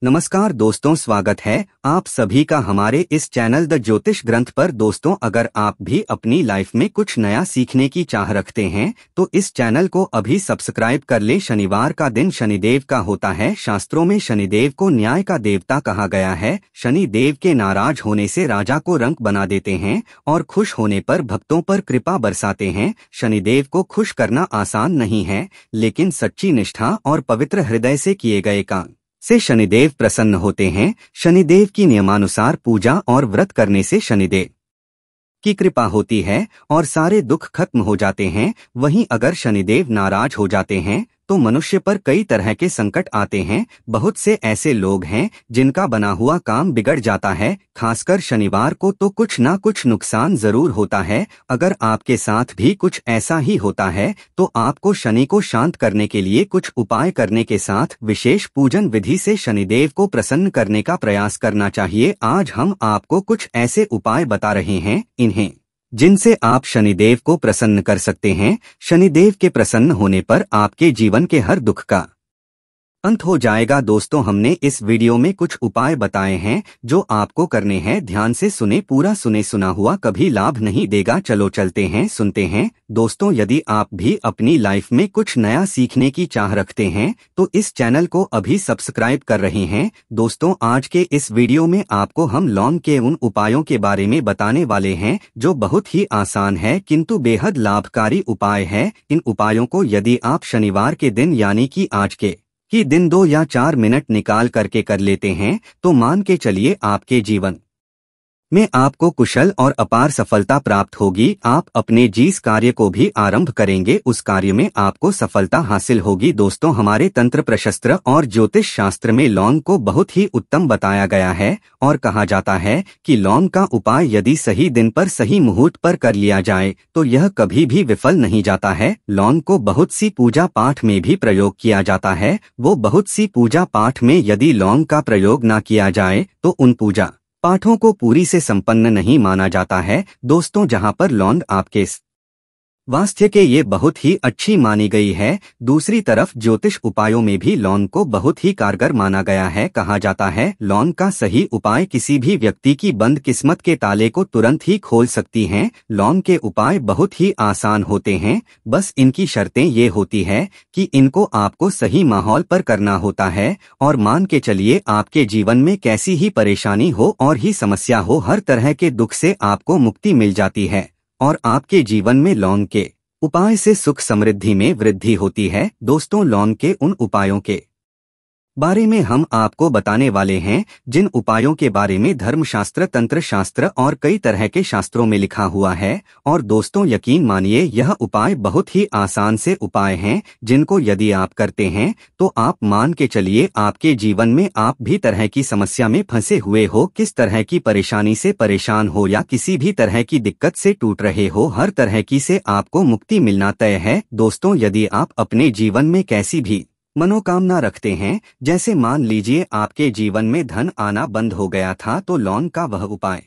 नमस्कार दोस्तों, स्वागत है आप सभी का हमारे इस चैनल द ज्योतिष ग्रंथ पर। दोस्तों, अगर आप भी अपनी लाइफ में कुछ नया सीखने की चाह रखते हैं तो इस चैनल को अभी सब्सक्राइब कर लें। शनिवार का दिन शनिदेव का होता है। शास्त्रों में शनिदेव को न्याय का देवता कहा गया है। शनिदेव के नाराज होने से राजा को रंक बना देते हैं और खुश होने पर भक्तों पर कृपा बरसाते हैं। शनिदेव को खुश करना आसान नहीं है, लेकिन सच्ची निष्ठा और पवित्र हृदय से किए गए काम से शनिदेव प्रसन्न होते हैं। शनिदेव की नियमानुसार पूजा और व्रत करने से शनिदेव की कृपा होती है और सारे दुख खत्म हो जाते हैं। वहीं अगर शनिदेव नाराज हो जाते हैं तो मनुष्य पर कई तरह के संकट आते हैं। बहुत से ऐसे लोग हैं जिनका बना हुआ काम बिगड़ जाता है। खासकर शनिवार को तो कुछ ना कुछ नुकसान जरूर होता है। अगर आपके साथ भी कुछ ऐसा ही होता है तो आपको शनि को शांत करने के लिए कुछ उपाय करने के साथ विशेष पूजन विधि से शनिदेव को प्रसन्न करने का प्रयास करना चाहिए। आज हम आपको कुछ ऐसे उपाय बता रहे हैं जिनसे आप शनिदेव को प्रसन्न कर सकते हैं। शनिदेव के प्रसन्न होने पर आपके जीवन के हर दुख का अंत हो जाएगा। दोस्तों, हमने इस वीडियो में कुछ उपाय बताए हैं जो आपको करने हैं। ध्यान से सुने, पूरा सुना हुआ कभी लाभ नहीं देगा। चलो चलते हैं, सुनते हैं। दोस्तों, यदि आप भी अपनी लाइफ में कुछ नया सीखने की चाह रखते हैं तो इस चैनल को अभी सब्सक्राइब कर रहे हैं। दोस्तों, आज के इस वीडियो में आपको हम लौंग के उन उपायों के बारे में बताने वाले हैं जो बहुत ही आसान है किंतु बेहद लाभकारी उपाय है। इन उपायों को यदि आप शनिवार के दिन यानी कि आज के दिन 2 या 4 मिनट निकाल करके कर लेते हैं तो मान के चलिए आपके जीवन में आपको कुशल और अपार सफलता प्राप्त होगी। आप अपने जिस कार्य को भी आरंभ करेंगे उस कार्य में आपको सफलता हासिल होगी। दोस्तों, हमारे तंत्र प्रशस्त्र और ज्योतिष शास्त्र में लौंग को बहुत ही उत्तम बताया गया है और कहा जाता है कि लौंग का उपाय यदि सही दिन पर सही मुहूर्त पर कर लिया जाए तो यह कभी भी विफल नहीं जाता है। लौंग को बहुत सी पूजा पाठ में भी प्रयोग किया जाता है। वो बहुत सी पूजा पाठ में यदि लौंग का प्रयोग न किया जाए तो उन पूजा पाठों को पूरी से संपन्न नहीं माना जाता है। दोस्तों, जहां पर लौंग आपके स्वास्थ्य के ये बहुत ही अच्छी मानी गई है, दूसरी तरफ ज्योतिष उपायों में भी लौंग को बहुत ही कारगर माना गया है। कहा जाता है लौंग का सही उपाय किसी भी व्यक्ति की बंद किस्मत के ताले को तुरंत ही खोल सकती हैं। लौंग के उपाय बहुत ही आसान होते हैं, बस इनकी शर्तें ये होती है कि इनको आपको सही माहौल पर करना होता है। और मान के चलिए आपके जीवन में कैसी ही परेशानी हो और ही समस्या हो, हर तरह के दुख से आपको मुक्ति मिल जाती है और आपके जीवन में लौंग के उपाय से सुख समृद्धि में वृद्धि होती है। दोस्तों, लौंग के उन उपायों के बारे में हम आपको बताने वाले हैं जिन उपायों के बारे में धर्मशास्त्र, तंत्र शास्त्र और कई तरह के शास्त्रों में लिखा हुआ है। और दोस्तों, यकीन मानिए यह उपाय बहुत ही आसान से उपाय हैं जिनको यदि आप करते हैं तो आप मान के चलिए आपके जीवन में आप भी तरह की समस्या में फंसे हुए हो, किस तरह की परेशानी से परेशान हो या किसी भी तरह की दिक्कत से टूट रहे हो, हर तरह की से आपको मुक्ति मिलना तय है। दोस्तों, यदि आप अपने जीवन में कैसी भी मनोकामना रखते हैं, जैसे मान लीजिए आपके जीवन में धन आना बंद हो गया था, तो लौंग का वह उपाय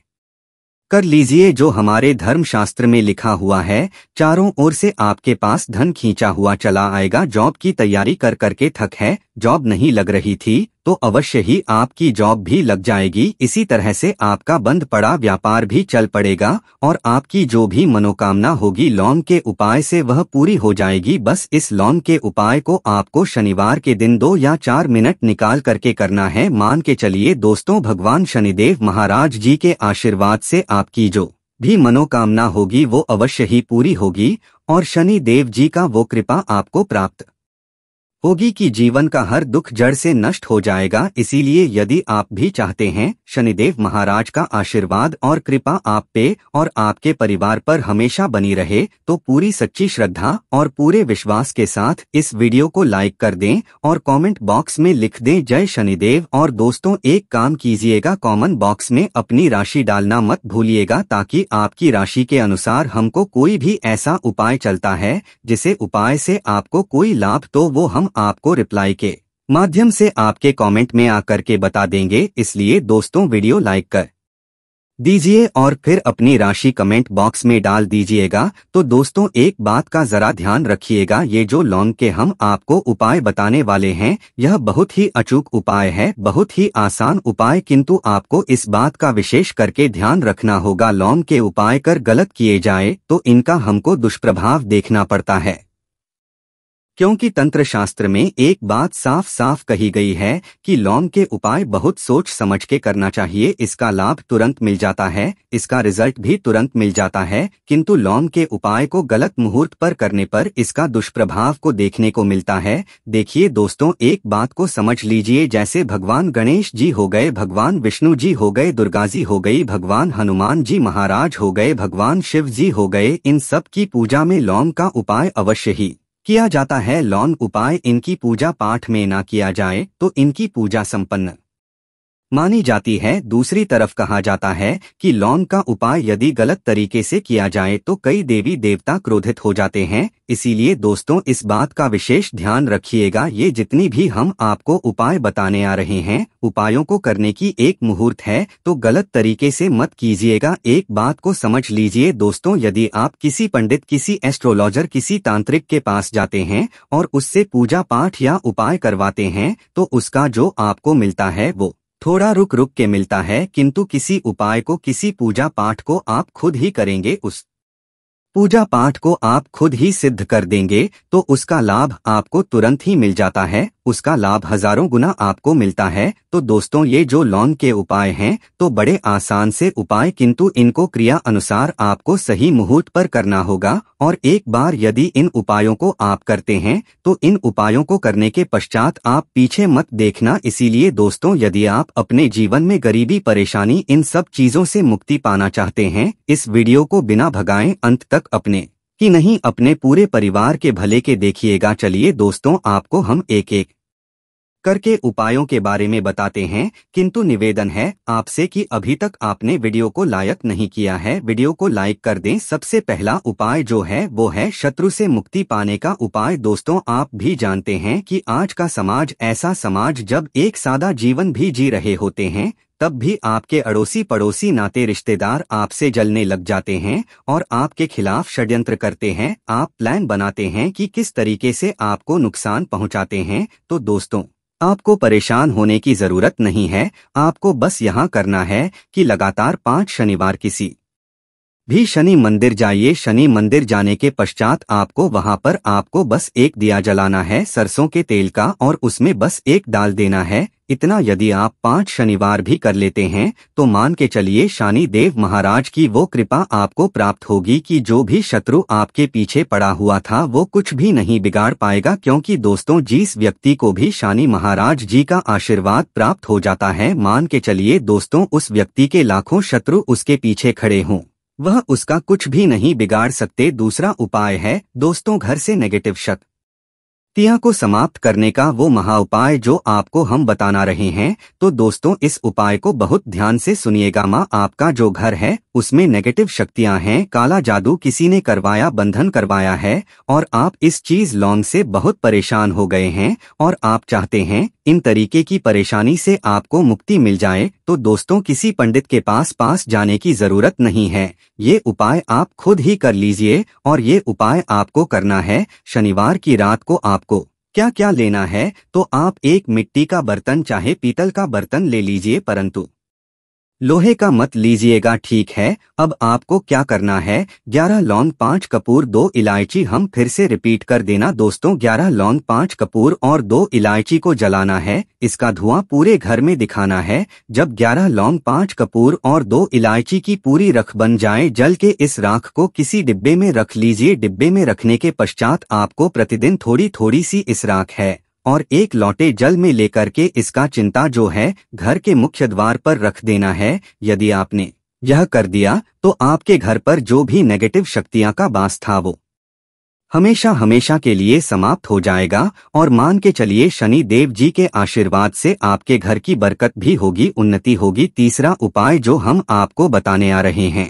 कर लीजिए जो हमारे धर्मशास्त्र में लिखा हुआ है। चारों ओर से आपके पास धन खींचा हुआ चला आएगा। जॉब की तैयारी कर करके थक है, जॉब नहीं लग रही थी तो अवश्य ही आपकी जॉब भी लग जाएगी। इसी तरह से आपका बंद पड़ा व्यापार भी चल पड़ेगा और आपकी जो भी मनोकामना होगी लौंग के उपाय से वह पूरी हो जाएगी। बस इस लौंग के उपाय को आपको शनिवार के दिन 2 या 4 मिनट निकाल करके करना है। मान के चलिए दोस्तों, भगवान शनिदेव महाराज जी के आशीर्वाद से आपकी जो भी मनोकामना होगी वो अवश्य ही पूरी होगी और शनि देव जी का वो कृपा आपको प्राप्त होगी कि जीवन का हर दुख जड़ से नष्ट हो जाएगा। इसीलिए यदि आप भी चाहते हैं शनिदेव महाराज का आशीर्वाद और कृपा आप पे और आपके परिवार पर हमेशा बनी रहे तो पूरी सच्ची श्रद्धा और पूरे विश्वास के साथ इस वीडियो को लाइक कर दें और कमेंट बॉक्स में लिख दें जय शनिदेव। और दोस्तों, एक काम कीजिएगा, कमेंट बॉक्स में अपनी राशि डालना मत भूलिएगा ताकि आपकी राशि के अनुसार हमको कोई भी ऐसा उपाय चलता है जिसे उपाय से आपको कोई लाभ तो वो हम आपको रिप्लाई के माध्यम से आपके कमेंट में आकर के बता देंगे। इसलिए दोस्तों, वीडियो लाइक कर दीजिए और फिर अपनी राशि कमेंट बॉक्स में डाल दीजिएगा। तो दोस्तों एक बात का जरा ध्यान रखिएगा, ये जो लौंग के हम आपको उपाय बताने वाले हैं यह बहुत ही अचूक उपाय है, बहुत ही आसान उपाय, किंतु आपको इस बात का विशेष करके ध्यान रखना होगा लौंग के उपाय कर गलत किए जाए तो इनका हमको दुष्प्रभाव देखना पड़ता है। क्योंकि तंत्र शास्त्र में एक बात साफ साफ कही गई है कि लौंग के उपाय बहुत सोच समझ के करना चाहिए, इसका लाभ तुरंत मिल जाता है, इसका रिजल्ट भी तुरंत मिल जाता है, किंतु लौंग के उपाय को गलत मुहूर्त पर करने पर इसका दुष्प्रभाव को देखने को मिलता है। देखिए दोस्तों एक बात को समझ लीजिए, जैसे भगवान गणेश जी हो गए, भगवान विष्णु जी हो गए, दुर्गा जी हो गई, भगवान हनुमान जी महाराज हो गए, भगवान शिव जी हो गए, इन सब की पूजा में लौंग का उपाय अवश्य ही किया जाता है। लौंग उपाय इनकी पूजा पाठ में ना किया जाए तो इनकी पूजा संपन्न मानी जाती है। दूसरी तरफ कहा जाता है कि लौंग का उपाय यदि गलत तरीके से किया जाए तो कई देवी देवता क्रोधित हो जाते हैं। इसीलिए दोस्तों इस बात का विशेष ध्यान रखिएगा, ये जितनी भी हम आपको उपाय बताने आ रहे हैं उपायों को करने की एक मुहूर्त है, तो गलत तरीके से मत कीजिएगा। एक बात को समझ लीजिए दोस्तों, यदि आप किसी पंडित, किसी एस्ट्रोलॉजर, किसी तांत्रिक के पास जाते हैं और उससे पूजा पाठ या उपाय करवाते हैं तो उसका जो आपको मिलता है वो थोड़ा रुक रुक के मिलता है, किंतु किसी उपाय को, किसी पूजा पाठ को आप खुद ही करेंगे, उस पूजा पाठ को आप खुद ही सिद्ध कर देंगे तो उसका लाभ आपको तुरंत ही मिल जाता है, उसका लाभ हजारों गुना आपको मिलता है। तो दोस्तों ये जो लौंग के उपाय हैं तो बड़े आसान से उपाय, किंतु इनको क्रिया अनुसार आपको सही मुहूर्त पर करना होगा। और एक बार यदि इन उपायों को आप करते हैं तो इन उपायों को करने के पश्चात आप पीछे मत देखना। इसीलिए दोस्तों यदि आप अपने जीवन में गरीबी, परेशानी, इन सब चीजों से मुक्ति पाना चाहते हैं, इस वीडियो को बिना भगाएं अंत तक अपने ही नहीं अपने पूरे परिवार के भले के देखिएगा। चलिए दोस्तों आपको हम एक एक करके उपायों के बारे में बताते हैं, किंतु निवेदन है आपसे कि अभी तक आपने वीडियो को लाइक नहीं किया है, वीडियो को लाइक कर दें। सबसे पहला उपाय जो है वो है शत्रु से मुक्ति पाने का उपाय। दोस्तों आप भी जानते हैं कि आज का समाज ऐसा समाज जब एक सादा जीवन भी जी रहे होते हैं तब भी आपके अड़ोसी पड़ोसी नाते रिश्तेदार आपसे जलने लग जाते हैं और आपके खिलाफ षड्यंत्र करते हैं। आप प्लान बनाते हैं कि किस तरीके से आपको नुकसान पहुंचाते हैं। तो दोस्तों आपको परेशान होने की जरूरत नहीं है, आपको बस यहाँ करना है कि लगातार 5 शनिवार किसी भी शनि मंदिर जाइए। शनि मंदिर जाने के पश्चात आपको वहां पर आपको बस एक दिया जलाना है सरसों के तेल का और उसमें बस एक डाल देना है। इतना यदि आप 5 शनिवार भी कर लेते हैं तो मान के चलिए शनि देव महाराज की वो कृपा आपको प्राप्त होगी कि जो भी शत्रु आपके पीछे पड़ा हुआ था वो कुछ भी नहीं बिगाड़ पाएगा। क्योंकि दोस्तों जिस व्यक्ति को भी शनि महाराज जी का आशीर्वाद प्राप्त हो जाता है, मान के चलिए दोस्तों उस व्यक्ति के लाखों शत्रु उसके पीछे खड़े हों, वह उसका कुछ भी नहीं बिगाड़ सकते। दूसरा उपाय है दोस्तों घर से नेगेटिव शक्तियां को समाप्त करने का वो महा उपाय जो आपको हम बताना रहे हैं। तो दोस्तों इस उपाय को बहुत ध्यान से सुनिएगा। माँ आपका जो घर है उसमें नेगेटिव शक्तियां हैं, काला जादू किसी ने करवाया, बंधन करवाया है और आप इस चीज लौंग से बहुत परेशान हो गए हैं और आप चाहते हैं इन तरीके की परेशानी से आपको मुक्ति मिल जाए, तो दोस्तों किसी पंडित के पास जाने की जरूरत नहीं है। ये उपाय आप खुद ही कर लीजिए और ये उपाय आपको करना है शनिवार की रात को। आपको क्या क्या लेना है तो आप एक मिट्टी का बर्तन चाहे पीतल का बर्तन ले लीजिए, परंतु लोहे का मत लीजिएगा, ठीक है। अब आपको क्या करना है, 11 लौंग, 5 कपूर, 2 इलायची। हम फिर से रिपीट कर देना दोस्तों, 11 लौंग, 5 कपूर और 2 इलायची को जलाना है। इसका धुआं पूरे घर में दिखाना है। जब 11 लौंग, 5 कपूर और 2 इलायची की पूरी रख बन जाए, जल के इस राख को किसी डिब्बे में रख लीजिए। डिब्बे में रखने के पश्चात आपको प्रतिदिन थोड़ी थोड़ी सी इस राख है और एक लोटे जल में लेकर के इसका चिंता जो है घर के मुख्य द्वार पर रख देना है। यदि आपने यह कर दिया तो आपके घर पर जो भी नेगेटिव शक्तियां का वास था वो हमेशा हमेशा के लिए समाप्त हो जाएगा और मान के चलिए शनि देव जी के आशीर्वाद से आपके घर की बरकत भी होगी, उन्नति होगी। तीसरा उपाय जो हम आपको बताने आ रहे हैं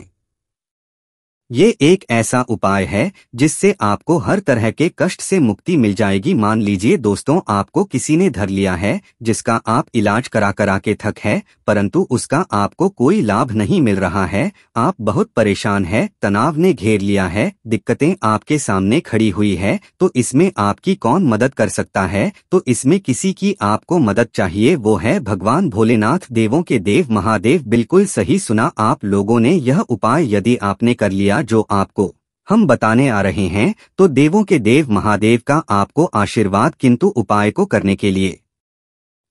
ये एक ऐसा उपाय है जिससे आपको हर तरह के कष्ट से मुक्ति मिल जाएगी। मान लीजिए दोस्तों, आपको किसी ने धर लिया है जिसका आप इलाज करा करा के थक है, परंतु उसका आपको कोई लाभ नहीं मिल रहा है। आप बहुत परेशान है, तनाव ने घेर लिया है, दिक्कतें आपके सामने खड़ी हुई है, तो इसमें आपकी कौन मदद कर सकता है? तो इसमें किसी की आपको मदद चाहिए, वो है भगवान भोलेनाथ, देवों के देव महादेव। बिल्कुल सही सुना आप लोगों ने। यह उपाय यदि आपने कर लिया जो आपको हम बताने आ रहे हैं, तो देवों के देव महादेव का आपको आशीर्वाद। किंतु उपाय को करने के लिए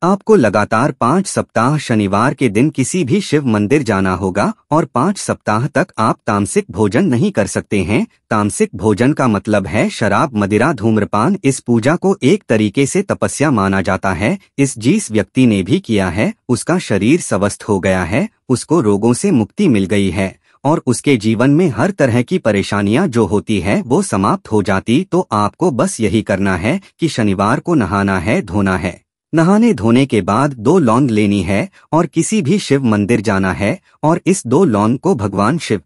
आपको लगातार 5 सप्ताह शनिवार के दिन किसी भी शिव मंदिर जाना होगा और 5 सप्ताह तक आप तामसिक भोजन नहीं कर सकते हैं। तामसिक भोजन का मतलब है शराब, मदिरा, धूम्रपान। इस पूजा को एक तरीके से तपस्या माना जाता है। जिस व्यक्ति ने भी किया है उसका शरीर स्वस्थ हो गया है, उसको रोगों से मुक्ति मिल गई है और उसके जीवन में हर तरह की परेशानियां जो होती है वो समाप्त हो जाती। तो आपको बस यही करना है कि शनिवार को नहाना है, धोना है। नहाने धोने के बाद 2 लौंग लेनी है और किसी भी शिव मंदिर जाना है और इस 2 लौंग को भगवान शिव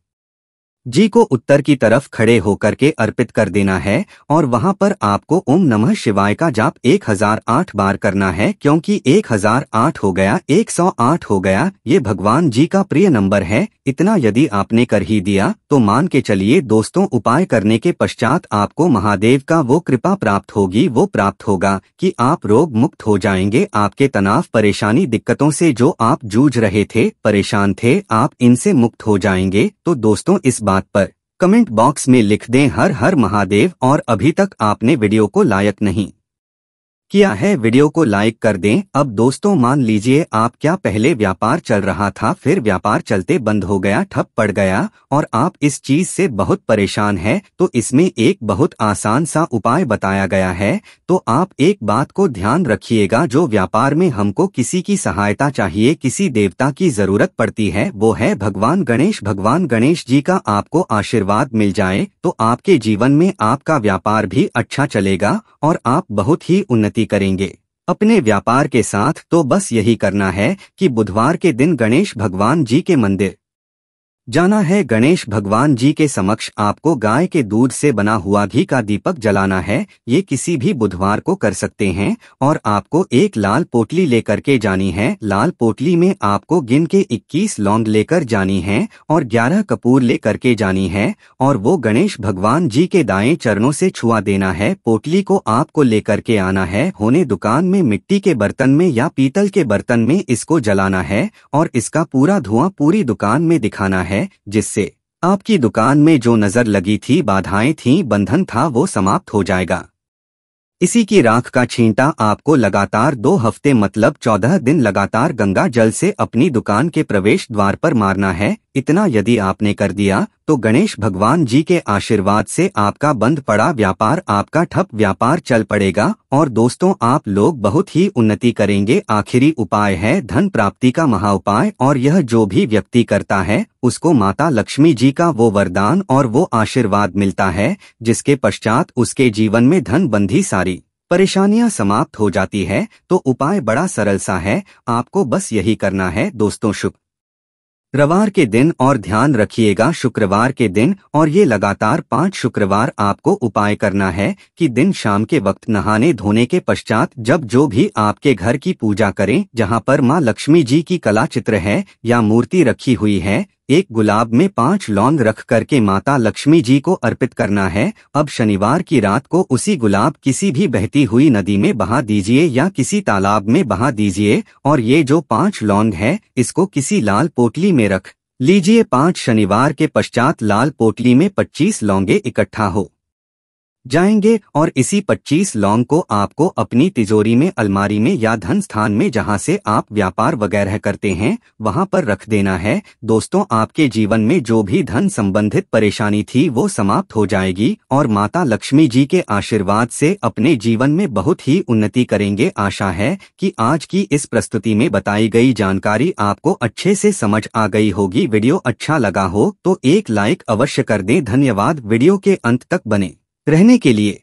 जी को उत्तर की तरफ खड़े होकर के अर्पित कर देना है और वहां पर आपको ओम नमः शिवाय का जाप 1008 बार करना है, क्योंकि 1008 हो गया, 108 हो गया, ये भगवान जी का प्रिय नंबर है। इतना यदि आपने कर ही दिया तो मान के चलिए दोस्तों, उपाय करने के पश्चात आपको महादेव का वो कृपा प्राप्त होगी, वो प्राप्त होगा कि आप रोग मुक्त हो जाएंगे। आपके तनाव, परेशानी, दिक्कतों से जो आप जूझ रहे थे, परेशान थे, आप इनसे मुक्त हो जाएंगे। तो दोस्तों, इस बात पर कमेंट बॉक्स में लिख दें हर हर महादेव। और अभी तक आपने वीडियो को लाइक नहीं किया है, वीडियो को लाइक कर दें। अब दोस्तों, मान लीजिए आप क्या पहले व्यापार चल रहा था, फिर व्यापार चलते बंद हो गया, ठप पड़ गया और आप इस चीज से बहुत परेशान हैं, तो इसमें एक बहुत आसान सा उपाय बताया गया है। तो आप एक बात को ध्यान रखिएगा, जो व्यापार में हमको किसी की सहायता चाहिए, किसी देवता की जरूरत पड़ती है, वो है भगवान गणेश। भगवान गणेश जी का आपको आशीर्वाद मिल जाए तो आपके जीवन में आपका व्यापार भी अच्छा चलेगा और आप बहुत ही उन्नति करेंगे अपने व्यापार के साथ। तो बस यही करना है कि बुधवार के दिन गणेश भगवान जी के मंदिर जाना है। गणेश भगवान जी के समक्ष आपको गाय के दूध से बना हुआ घी का दीपक जलाना है। ये किसी भी बुधवार को कर सकते हैं और आपको एक लाल पोटली लेकर के जानी है। लाल पोटली में आपको गिन के 21 लौंग लेकर जानी है और 11 कपूर लेकर के जानी है और वो गणेश भगवान जी के दाएं चरणों से छुआ देना है। पोटली को आपको लेकर के आना है, होने दुकान में मिट्टी के बर्तन में या पीतल के बर्तन में इसको जलाना है और इसका पूरा धुआं पूरी दुकान में दिखाना है, जिससे आपकी दुकान में जो नजर लगी थी, बाधाएं थी, बंधन था, वो समाप्त हो जाएगा। इसी की राख का छींटा आपको लगातार 2 हफ्ते मतलब 14 दिन लगातार गंगा जल से अपनी दुकान के प्रवेश द्वार पर मारना है। इतना यदि आपने कर दिया तो गणेश भगवान जी के आशीर्वाद से आपका बंद पड़ा व्यापार, आपका ठप व्यापार चल पड़ेगा और दोस्तों, आप लोग बहुत ही उन्नति करेंगे। आखिरी उपाय है धन प्राप्ति का महा उपाय और यह जो भी व्यक्ति करता है उसको माता लक्ष्मी जी का वो वरदान और वो आशीर्वाद मिलता है, जिसके पश्चात उसके जीवन में धन बंधी सारी परेशानियां समाप्त हो जाती है। तो उपाय बड़ा सरल सा है, आपको बस यही करना है दोस्तों। शुक्रवार के दिन, और ध्यान रखिएगा शुक्रवार के दिन, और ये लगातार 5 शुक्रवार आपको उपाय करना है कि दिन शाम के वक्त नहाने धोने के पश्चात जब जो भी आपके घर की पूजा करें, जहां पर मां लक्ष्मी जी की कला चित्र है या मूर्ति रखी हुई है, एक गुलाब में 5 लौंग रख करके माता लक्ष्मी जी को अर्पित करना है। अब शनिवार की रात को उसी गुलाब किसी भी बहती हुई नदी में बहा दीजिए या किसी तालाब में बहा दीजिए और ये जो 5 लौंग है इसको किसी लाल पोटली में रख लीजिए। 5 शनिवार के पश्चात लाल पोटली में 25 लौंगे इकट्ठा हो जाएंगे और इसी 25 लौंग को आपको अपनी तिजोरी में, अलमारी में या धन स्थान में जहां से आप व्यापार वगैरह करते हैं वहां पर रख देना है। दोस्तों, आपके जीवन में जो भी धन संबंधित परेशानी थी वो समाप्त हो जाएगी और माता लक्ष्मी जी के आशीर्वाद से अपने जीवन में बहुत ही उन्नति करेंगे। आशा है कि आज की इस प्रस्तुति में बताई गई जानकारी आपको अच्छे से समझ आ गई होगी। वीडियो अच्छा लगा हो तो एक लाइक अवश्य कर दें। धन्यवाद वीडियो के अंत तक बने रहने के लिए।